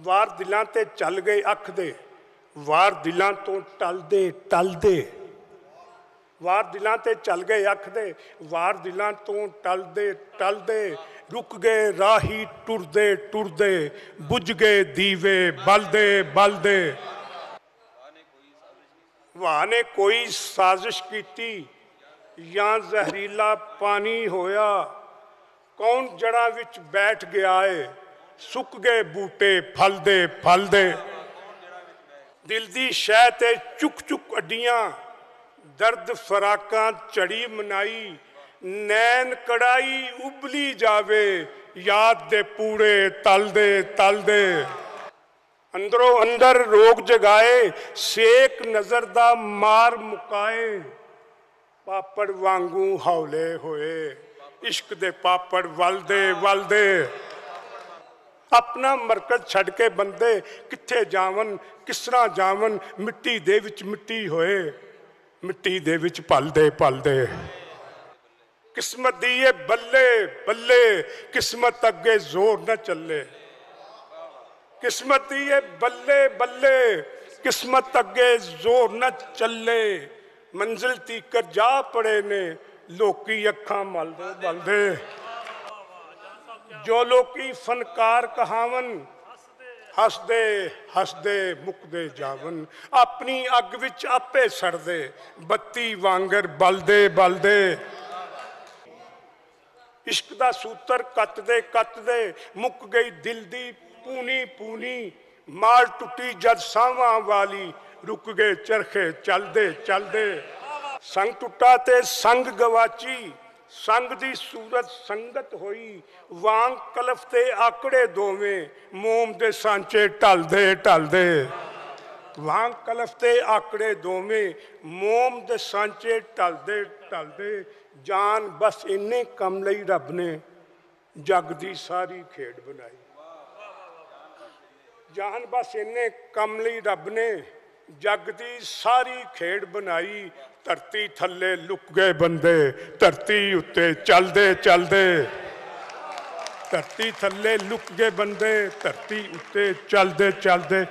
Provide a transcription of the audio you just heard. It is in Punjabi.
ਵਾਰ ਦਿਲਾਂ ਤੇ ਚੱਲ ਗਏ ਅੱਖ ਦੇ, ਵਾਰ ਦਿਲਾਂ ਤੋਂ ਟਲਦੇ ਟਲਦੇ, ਵਾਰ ਦਿਲਾਂ ਤੇ ਚੱਲ ਗਏ ਅੱਖ ਦੇ, ਵਾਰ ਦਿਲਾਂ ਤੋਂ ਟਲਦੇ ਟਲਦੇ, ਰੁਕ ਗਏ ਰਾਹੀ ਟੁਰਦੇ ਟੁਰਦੇ, ਬੁਝ ਗਏ ਦੀਵੇ ਬਲਦੇ ਬਲਦੇ। ਵਾਹ ਨੇ ਕੋਈ ਸਾਜ਼ਿਸ਼ ਕੀਤੀ ਜਾਂ ਜ਼ਹਿਰੀਲਾ ਪਾਣੀ ਹੋਇਆ, ਕੌਣ ਜੜ੍ਹਾਂ ਵਿੱਚ ਬੈਠ ਗਿਆ ਏ, ਸੁੱਕ ਗਏ ਬੂਟੇ ਫਲਦੇ ਫਲਦੇ। ਦਿਲ ਦੀ ਸ਼ਹਿ ਤੇ ਚੁੱਕ ਚੁੱਕ ਅੱਡੀਆਂ, ਦਰਦ ਫਰਾਕਾਂ ਝੜੀ ਮਨਾਈ, ਨੈਣ ਕੜਾਈ ਉਬਲੀ ਜਾਵੇ, ਯਾਦ ਦੇ ਪੂੜੇ ਤਲਦੇ ਤਲਦੇ। ਅੰਦਰੋਂ ਅੰਦਰ ਰੋਗ ਜਗਾਏ, ਸੇਕ ਨਜ਼ਰ ਦਾ ਮਾਰ ਮੁਕਾਏ, ਪਾਪੜ ਵਾਂਗੂ ਹੌਲੇ ਹੋਏ, ਇਸ਼ਕ ਦੇ ਪਾਪੜ ਵਲਦੇ ਵਲਦੇ। ਆਪਣਾ ਮਰਕਜ਼ ਛੱਡ ਕੇ ਬੰਦੇ ਕਿੱਥੇ ਜਾਵਨ, ਕਿਸ ਤਰ੍ਹਾਂ ਜਾਵਨ, ਮਿੱਟੀ ਦੇ ਵਿੱਚ ਮਿੱਟੀ ਹੋਏ, ਮਿੱਟੀ ਦੇ ਵਿੱਚ ਪਲਦੇ ਪਲਦੇ। ਕਿਸਮਤ ਦੀ ਇਹ ਬੱਲੇ ਬੱਲੇ, ਕਿਸਮਤ ਅੱਗੇ ਜ਼ੋਰ ਨਾ ਚੱਲੇ, ਕਿਸਮਤ ਦੀ ਇਹ ਬੱਲੇ ਬੱਲੇ, ਕਿਸਮਤ ਅੱਗੇ ਜ਼ੋਰ ਨਾ ਚੱਲੇ। ਮੰਜ਼ਿਲ ਤੀਕਰ ਜਾ ਪੜੇ ਨੇ ਲੋਕੀ ਅੱਖਾਂ ਮਲਦੇ ਮਲਦੇ। ਜੋ ਲੋਕੀ ਫਨਕਾਰ ਕਹਾਵਨ, ਹੱਸਦੇ ਹੱਸਦੇ ਮੁੱਕਦੇ ਜਾਵਨ, ਆਪਣੀ ਅੱਗ ਵਿੱਚ ਆਪੇ ਸੜਦੇ, ਬੱਤੀ ਵਾਂਗਰ ਬਲਦੇ ਬਲਦੇ। ਇਸ਼ਕ ਦਾ ਸੂਤਰ ਕੱਤਦੇ ਕੱਤਦੇ, ਮੁੱਕ ਗਈ ਦਿਲ ਦੀ ਪੂਣੀ ਪੂਣੀ, ਮਾਲ ਟੁੱਟੀ ਜਦ ਸਾਵਾਂ ਵਾਲੀ, ਰੁਕ ਗਏ ਚਰਖੇ ਚਲਦੇ ਚਲਦੇ। ਸੰਗ ਟੁੱਟਾ ਤੇ ਸੰਗ ਗਵਾਚੀ, ਸੰਗ ਦੀ ਸੂਰਤ ਸੰਗਤ ਹੋਈ, ਵਾਂਗ ਕਲਫ ਤੇ ਆਕੜੇ ਦੋਵੇਂ, ਮੋਮ ਦੇ ਸਾਂਚੇ ਢਲਦੇ ਢਲਦੇ। ਵਾਂਗ ਕਲਫ ਤੇ ਆਕੜੇ ਦੋਵੇਂ, ਮੋਮ ਦੇ ਸਾਂਚੇ ਢਲਦੇ ਢਲਦੇ। ਜਾਨ ਬਸ ਇੰਨੇ ਕੰਮ ਲਈ ਰੱਬ ਨੇ ਜੱਗ ਦੀ ਸਾਰੀ ਖੇਡ ਬਣਾਈ, ਜਾਨ ਬਸ ਇੰਨੇ ਕੰਮ ਲਈ ਰੱਬ ਨੇ ਜੱਗ ਦੀ ਸਾਰੀ ਖੇਡ ਬਣਾਈ। ਧਰਤੀ ਥੱਲੇ ਲੁਕ ਗਏ ਬੰਦੇ, ਧਰਤੀ ਉੱਤੇ ਚੱਲਦੇ ਚੱਲਦੇ। ਧਰਤੀ ਥੱਲੇ ਲੁਕ ਗਏ ਬੰਦੇ, ਧਰਤੀ ਉੱਤੇ ਚੱਲਦੇ ਚੱਲਦੇ।